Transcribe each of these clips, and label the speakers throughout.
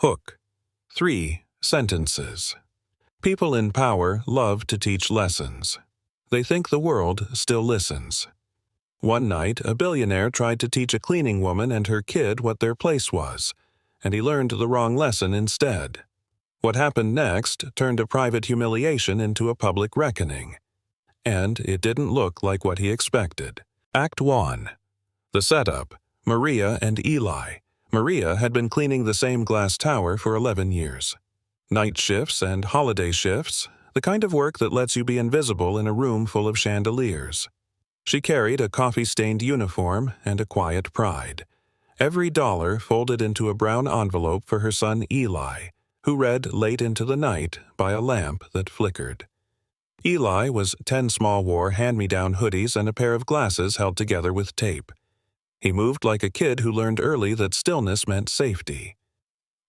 Speaker 1: Hook. 3. Sentences. People in power love to teach lessons. They think the world still listens. One night, a billionaire tried to teach a cleaning woman and her kid what their place was, and he learned the wrong lesson instead. What happened next turned a private humiliation into a public reckoning. And it didn't look like what he expected. Act 1. The setup: Maria and Eli. Maria had been cleaning the same glass tower for 11 years. Night shifts and holiday shifts, the kind of work that lets you be invisible in a room full of chandeliers. She carried a coffee-stained uniform and a quiet pride. Every dollar folded into a brown envelope for her son Eli, who read late into the night by a lamp that flickered. Eli was 10 small wore hand-me-down hoodies and a pair of glasses held together with tape. He moved like a kid who learned early that stillness meant safety.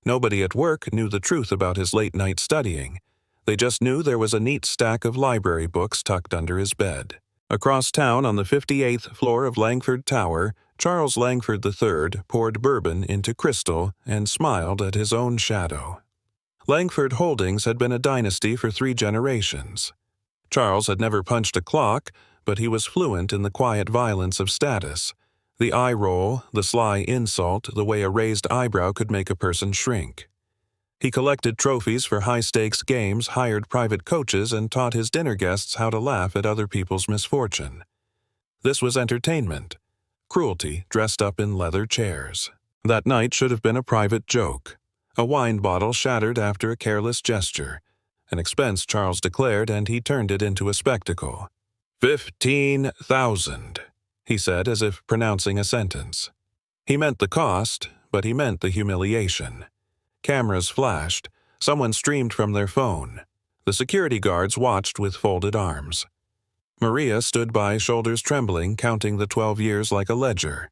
Speaker 1: Nobody at work knew the truth about his late-night studying. They just knew there was a neat stack of library books tucked under his bed. Across town on the 58th floor of Langford Tower, Charles Langford III poured bourbon into crystal and smiled at his own shadow. Langford Holdings had been a dynasty for 3 generations. Charles had never punched a clock, but he was fluent in the quiet violence of status. The eye roll, the sly insult, the way a raised eyebrow could make a person shrink. He collected trophies for high-stakes games, hired private coaches, and taught his dinner guests how to laugh at other people's misfortune. This was entertainment. Cruelty dressed up in leather chairs. That night should have been a private joke. A wine bottle shattered after a careless gesture. An expense, Charles declared, and he turned it into a spectacle. 15,000. He said as if pronouncing a sentence. He meant the cost, but he meant the humiliation. Cameras flashed. Someone streamed from their phone. The security guards watched with folded arms. Maria stood by, shoulders trembling, counting the 12 years like a ledger.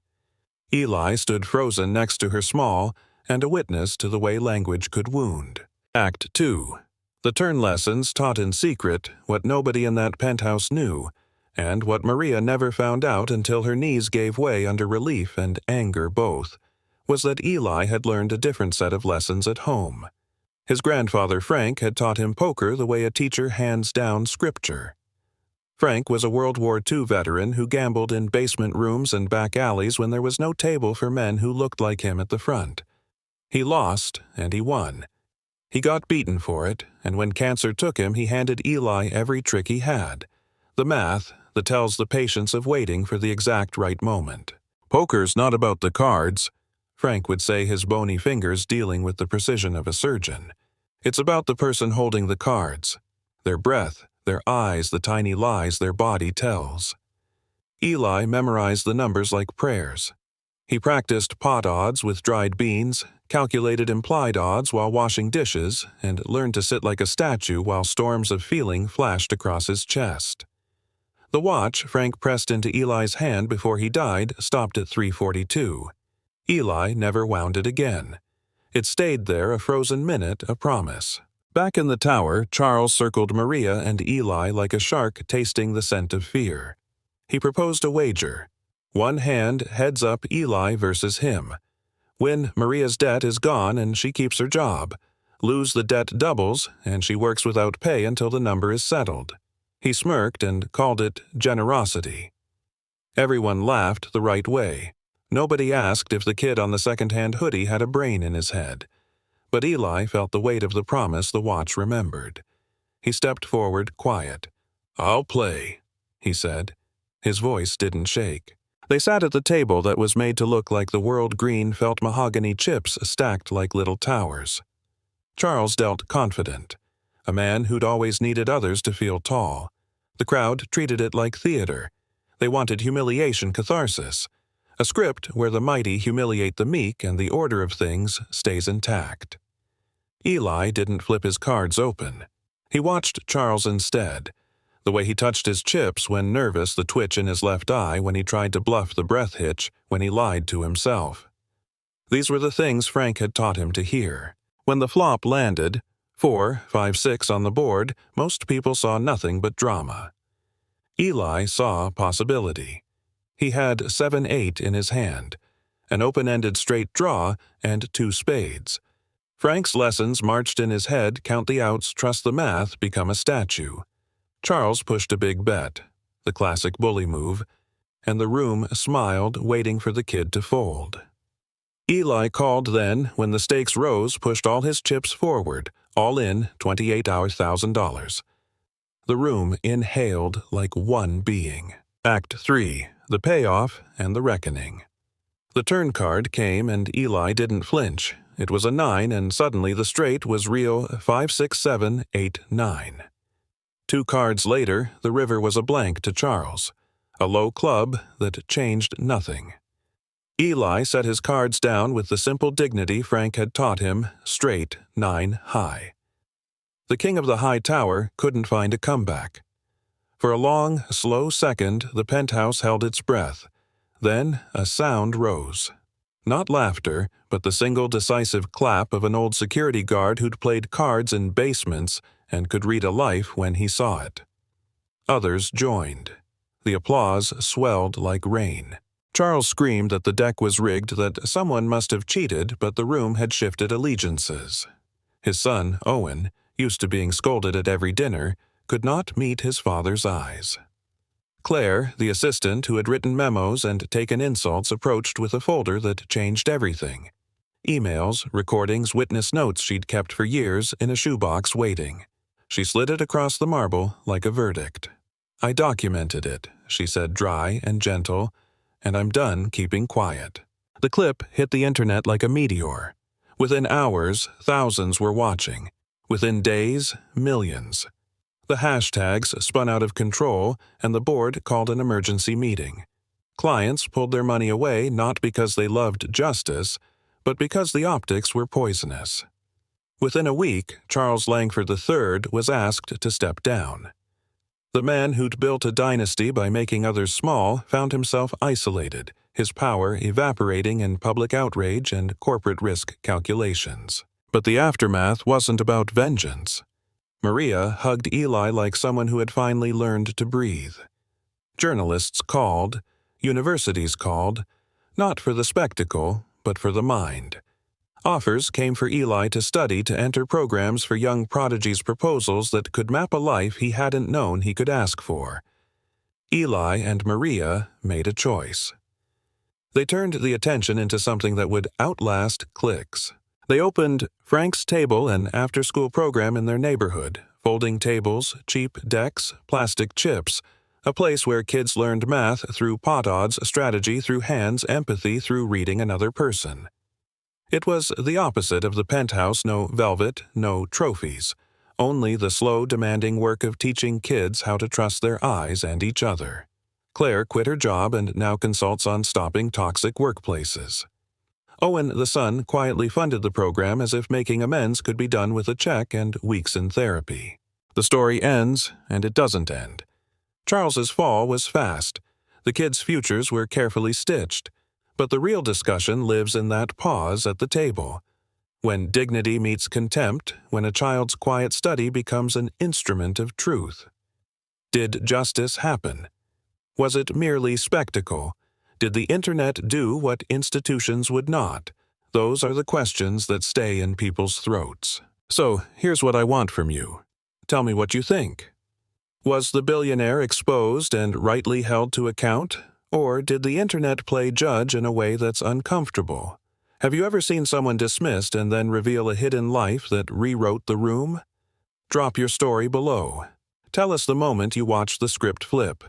Speaker 1: Eli stood frozen next to her, small, and a witness to the way language could wound. Act 2. The turn lessons taught in secret what nobody in that penthouse knew, and what Maria never found out until her knees gave way under relief and anger both, was that Eli had learned a different set of lessons at home. His grandfather Frank had taught him poker the way a teacher hands down scripture. Frank was a World War II veteran who gambled in basement rooms and back alleys when there was no table for men who looked like him at the front. He lost, and he won. He got beaten for it, and when cancer took him, he handed Eli every trick he had. The math that tells the patience of waiting for the exact right moment. Poker's not about the cards, Frank would say, his bony fingers dealing with the precision of a surgeon. It's about the person holding the cards. Their breath, their eyes, the tiny lies their body tells. Eli memorized the numbers like prayers. He practiced pot odds with dried beans, calculated implied odds while washing dishes, and learned to sit like a statue while storms of feeling flashed across his chest. The watch Frank pressed into Eli's hand before he died stopped at 3:42. Eli never wound it again. It stayed there, a frozen minute, a promise. Back in the tower, Charles circled Maria and Eli like a shark tasting the scent of fear. He proposed a wager. One hand, heads up, Eli versus him. Win, Maria's debt is gone and she keeps her job. Lose, the debt doubles, and she works without pay until the number is settled. He smirked and called it generosity. Everyone laughed the right way. Nobody asked if the kid on the second-hand hoodie had a brain in his head. But Eli felt the weight of the promise the watch remembered. He stepped forward, quiet. "I'll play," he said. His voice didn't shake. They sat at the table that was made to look like the world green felt mahogany chips stacked like little towers. Charles dealt confident, a man who'd always needed others to feel tall. The crowd treated it like theater. They wanted humiliation catharsis, a script where the mighty humiliate the meek and the order of things stays intact. Eli didn't flip his cards open. He watched Charles instead. The way he touched his chips when nervous, the twitch in his left eye when he tried to bluff the breath hitch, when he lied to himself. These were the things Frank had taught him to hear. When the flop landed, 4, 5, 6 on the board, most people saw nothing but drama. Eli saw possibility. He had 7-8 in his hand, an open-ended straight draw, and 2 spades. Frank's lessons marched in his head, count the outs, trust the math, become a statue. Charles pushed a big bet, the classic bully move, and the room smiled, waiting for the kid to fold. Eli called then, when the stakes rose, pushed all his chips forward, all in, $28,000. The room inhaled like one being. Act 3, the payoff and the reckoning. The turn card came and Eli didn't flinch. It was a 9 and suddenly the straight was Rio 5, 6, 7, 8, 9. 2 cards later, the river was a blank to Charles, a low club that changed nothing. Eli set his cards down with the simple dignity Frank had taught him, straight, 9 high. The king of the high tower couldn't find a comeback. For a long, slow second, the penthouse held its breath. Then a sound rose. Not laughter, but the single decisive clap of an old security guard who'd played cards in basements and could read a life when he saw it. Others joined. The applause swelled like rain. Charles screamed that the deck was rigged, that someone must have cheated, but the room had shifted allegiances. His son, Owen, used to being scolded at every dinner, could not meet his father's eyes. Claire, the assistant who had written memos and taken insults, approached with a folder that changed everything. Emails, recordings, witness notes she'd kept for years in a shoebox waiting. She slid it across the marble like a verdict. "I documented it," she said, dry and gentle, "and I'm done keeping quiet." The clip hit the internet like a meteor. Within hours, thousands were watching. Within days, millions. The hashtags spun out of control, and the board called an emergency meeting. Clients pulled their money away not because they loved justice, but because the optics were poisonous. Within a week, Charles Langford III was asked to step down. The man who'd built a dynasty by making others small found himself isolated, his power evaporating in public outrage and corporate risk calculations. But the aftermath wasn't about vengeance. Maria hugged Eli like someone who had finally learned to breathe. Journalists called, universities called, not for the spectacle, but for the mind. Offers came for Eli to study to enter programs for young prodigies, proposals that could map a life he hadn't known he could ask for. Eli and Maria made a choice. They turned the attention into something that would outlast clicks. They opened Frank's Table, an after-school program in their neighborhood, folding tables, cheap decks, plastic chips, a place where kids learned math through pot odds, strategy through hands, empathy through reading another person. It was the opposite of the penthouse, no velvet, no trophies, only the slow, demanding work of teaching kids how to trust their eyes and each other. Claire quit her job and now consults on stopping toxic workplaces. Owen, the son, quietly funded the program as if making amends could be done with a check and weeks in therapy. The story ends, and it doesn't end. Charles's fall was fast. The kids' futures were carefully stitched. But the real discussion lives in that pause at the table. When dignity meets contempt, when a child's quiet study becomes an instrument of truth. Did justice happen? Was it merely spectacle? Did the internet do what institutions would not? Those are the questions that stay in people's throats. So, here's what I want from you. Tell me what you think. Was the billionaire exposed and rightly held to account? Or did the internet play judge in a way that's uncomfortable? Have you ever seen someone dismissed and then reveal a hidden life that rewrote the room? Drop your story below. Tell us the moment you watched the script flip.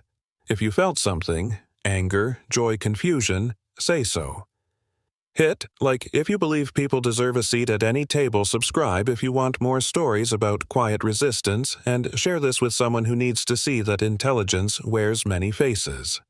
Speaker 1: If you felt something, anger, joy, confusion, say so. Hit like if you believe people deserve a seat at any table. Subscribe if you want more stories about quiet resistance, and share this with someone who needs to see that intelligence wears many faces.